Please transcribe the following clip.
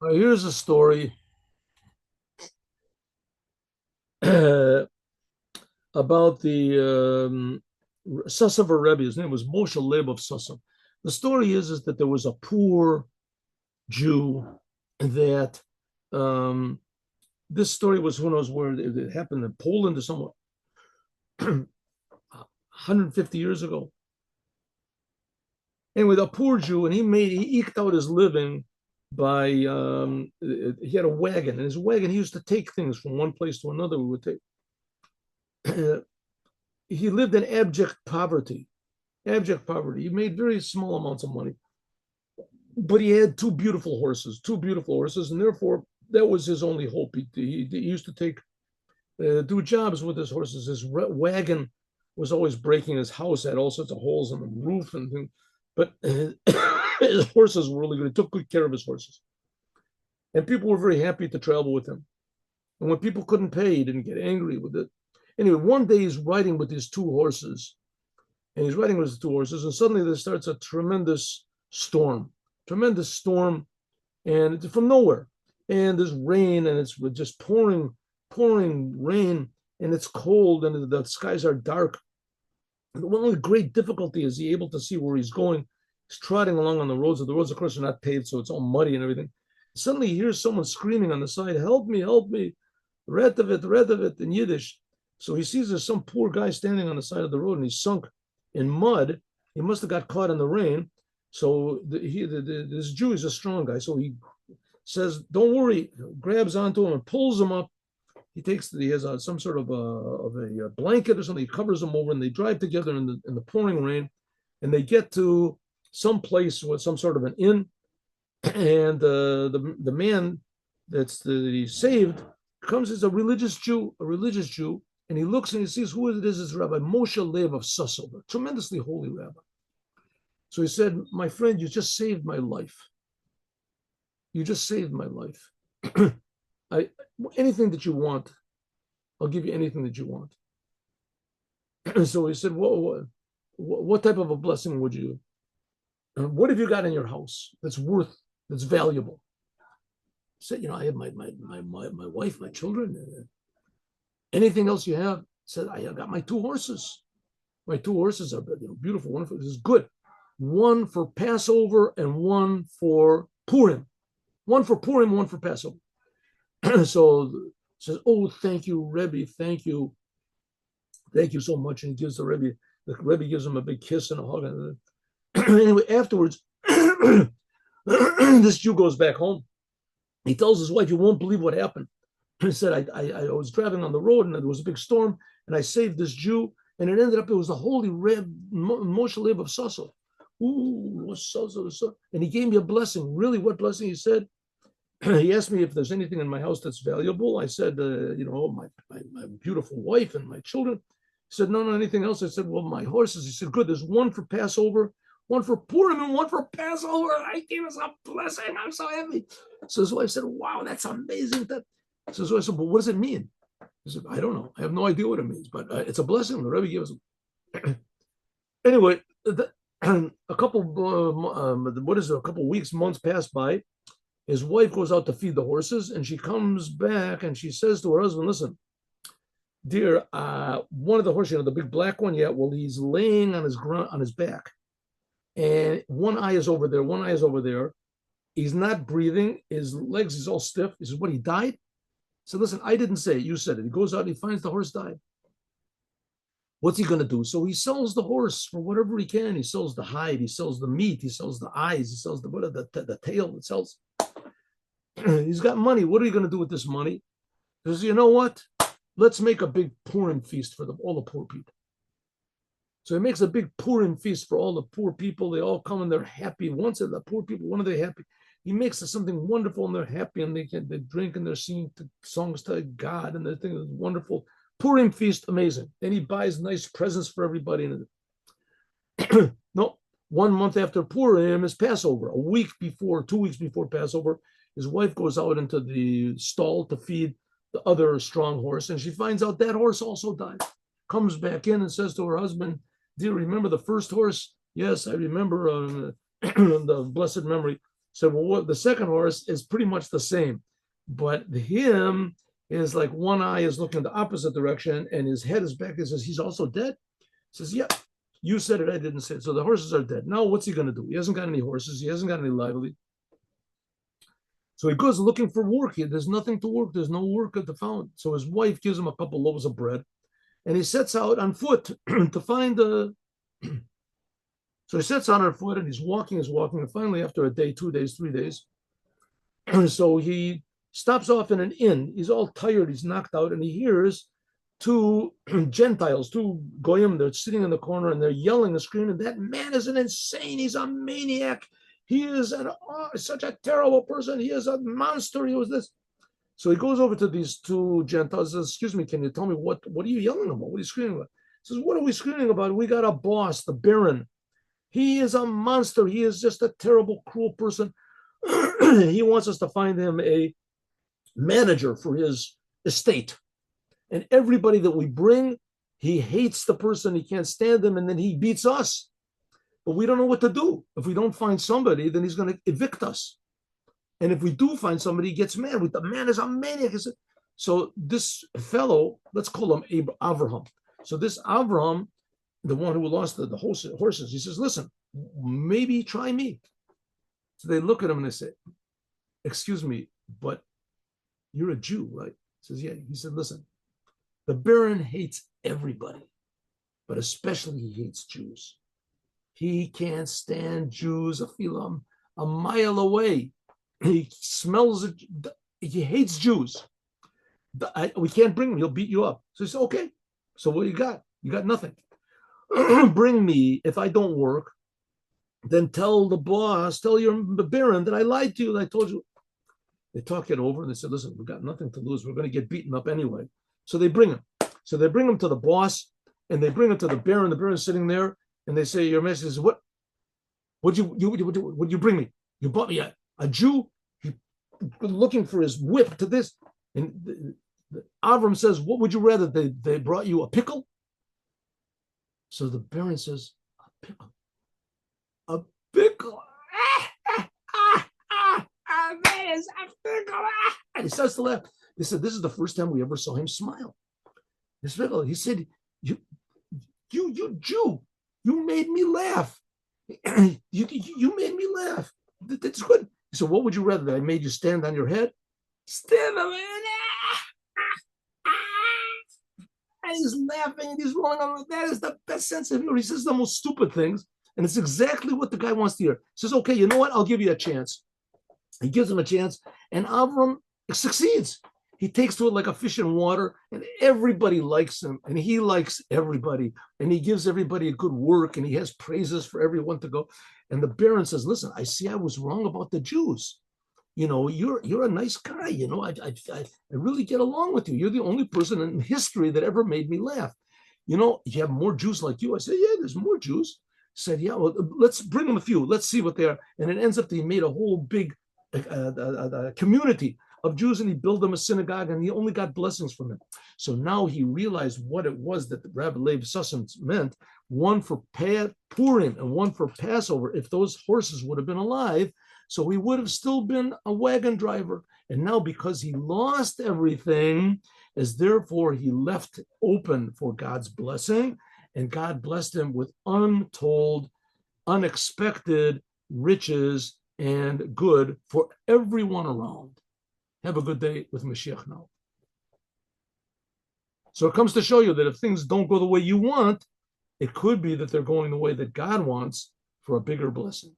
Here's a story about the Sasavar Rebbe. His name was Moshe Leib of Sasav. The story is that there was a poor Jew that this story was, who knows where it happened, in Poland or somewhere 150 years ago. Anyway, the poor Jew, and he eked out his living by he had a wagon, and his wagon he used to take things from one place to another. We would take. He lived in abject poverty. Abject poverty. He made very small amounts of money, but he had two beautiful horses, and therefore that was his only hope. He used to take do jobs with his horses. His wagon was always breaking. His house had all sorts of holes in the roof and things, but his horses were really good. He took good care of his horses, and people were very happy to travel with him. And when people couldn't pay, he didn't get angry with it. Anyway, one day he's riding with his two horses, and suddenly there starts a tremendous storm, and it's from nowhere. And there's rain, and it's just pouring rain, and it's cold, and the skies are dark. And one of the great difficulty is he able to see where he's going. He's trotting along on the roads. The roads, of course, are not paved, so it's all muddy and everything. Suddenly he hears someone screaming on the side, help me, red of it in Yiddish. So he sees there's some poor guy standing on the side of the road, and he's sunk in mud. He must have got caught in the rain. So this Jew is a strong guy. So he says, "Don't worry," grabs onto him and pulls him up. He has some sort of a blanket or something. He covers him over, and they drive together in the pouring rain, and they get to some place with some sort of an inn. And the man that he saved comes as a religious Jew, and he looks and he sees who it is. It's Rabbi Moshe Leib of Sussel, a tremendously holy rabbi. So he said, "My friend, you just saved my life. You just saved my life. I anything that you want, I'll give you anything that you want." So he said, what type of a blessing would you? What have you got in your house that's valuable?" He said, "I have my wife, my children. Anything else you have?" He said, "I got my two horses. My two horses are beautiful, wonderful. This is good. One for Passover and one for Purim. One for Purim, one for Passover." So says, "Oh, thank you, Rebbe. Thank you so much." And he gives the Rebbe gives him a big kiss and a hug. Anyway, afterwards, this Jew goes back home. He tells his wife, "You won't believe what happened." He said, I was driving on the road, and there was a big storm, and I saved this Jew, and it ended up, it was the holy Reb Moshe Leib of Sasso. Ooh, Sasso. And he gave me a blessing. Really, what blessing? He said, he asked me if there's anything in my house that's valuable. I said, my beautiful wife and my children. He said, no, anything else. I said, well, my horses. He said, good. There's one for Passover, one for Purim, and one for Passover. I gave us a blessing. I'm so happy. So his wife said, wow, that's amazing. So his wife said, well, what does it mean? He said, I don't know. I have no idea what it means, but it's a blessing. The Rebbe gives us. Anyway, a couple, a couple weeks, months pass by. His wife goes out to feed the horses, and she comes back and she says to her husband, listen, dear, one of the horses, the big black one, yeah, well, he's laying on his back, and one eye is over there, one eye is over there. He's not breathing. His legs is all stiff. He says, what, he died? So listen, I didn't say it. You said it. He goes out and he finds the horse died. What's he going to do? So he sells the horse for whatever he can. He sells the hide. He sells the meat. He sells the eyes. He sells the tail. It sells. He's got money. What are you going to do with this money? He says, you know what? Let's make a big Purim feast for all the poor people. So he makes a big Purim feast for all the poor people. They all come and they're happy. Once the poor people, when are they happy? He makes something wonderful and they're happy, and they drink and they're singing songs to God, and they think it's wonderful. Purim feast, amazing. And he buys nice presents for everybody. No, 1 month after Purim is Passover. 2 weeks before Passover, his wife goes out into the stall to feed the other strong horse, and she finds out that horse also died. Comes back in and says to her husband, dear, remember the first horse? Yes, I remember the blessed memory. So well, what the second horse is pretty much the same, but him is like one eye is looking the opposite direction and his head is back. He says he's also dead. He says, yeah, you said it, I didn't say it. So the horses are dead. Now what's he going to do? He hasn't got any horses. He hasn't got any livelihood. So he goes looking for work. There's nothing to work. There's no work at the fountain. So his wife gives him a couple loaves of bread, and he sets out on foot to find a. So he sets out on foot, and he's walking, and finally, after a day, 2 days, 3 days, so he stops off in an inn. He's all tired. He's knocked out, and he hears two Gentiles, two goyim. They're sitting in the corner, and they're yelling and screaming. That man is an insane. He's a maniac. He is such a terrible person. He is a monster. He was this. So he goes over to these two Gentiles and says, excuse me, can you tell me what are you yelling about? What are you screaming about? He says, what are we screaming about? We got a boss, the Baron. He is a monster. He is just a terrible, cruel person. He wants us to find him a manager for his estate. And everybody that we bring, he hates the person. He can't stand him. And then he beats us. But we don't know what to do. If we don't find somebody, then he's going to evict us. And if we do find somebody, he gets mad. The man is a maniac. So this fellow, let's call him Avraham. So this Avraham, the one who lost the horses, he says, listen, maybe try me. So they look at him and they say, excuse me, but you're a Jew, right? He says, yeah. He said, listen, the Baron hates everybody, but especially he hates Jews. He can't stand Jews. I feel him a mile away. He smells it. He hates Jews. We can't bring him. He'll beat you up. So he said, okay. So what do you got? You got nothing. Bring me. If I don't work, then tell the boss, tell your Baron that I lied to you. That I told you. They talk it over and they said, listen, we've got nothing to lose. We're going to get beaten up anyway. So they bring him. So they bring him to the boss and they bring him to the Baron. The Baron's sitting there. And they say, your master says, what'd you bring me? You bought me a Jew? He looking for his whip to this. And Avram says, what would you rather? They brought you a pickle? So the Baron says, a pickle. A pickle. That is a pickle. And he starts to laugh. They said, this is the first time we ever saw him smile. This pickle. He said, you Jew. You made me laugh. You made me laugh. That's good. So what would you rather? That I made you stand on your head? Stand on my head. And he's laughing and he's rolling on. That is the best sense of humor. He says the most stupid things. And it's exactly what the guy wants to hear. He says, okay, you know what? I'll give you a chance. He gives him a chance. And Avram succeeds. He takes to it like a fish in water, and everybody likes him, and he likes everybody, and he gives everybody a good work, and he has praises for everyone to go. And the Baron says, listen, I see I was wrong about the Jews. You know, you're a nice guy. You know, I really get along with you. You're the only person in history that ever made me laugh. You know, you have more Jews like you. I said, yeah, there's more Jews. I said, yeah, well, let's bring them a few. Let's see what they are. And it ends up that he made a whole big community of Jews, and he built them a synagogue, and he only got blessings from it. So now he realized what it was that Rabbi Leib Sussim meant, one for Purim and one for Passover. If those horses would have been alive, so he would have still been a wagon driver. And now because he lost everything, as therefore he left open for God's blessing, and God blessed him with untold, unexpected riches and good for everyone around. Have a good day with Mashiach now. So it comes to show you that if things don't go the way you want, it could be that they're going the way that God wants for a bigger blessing.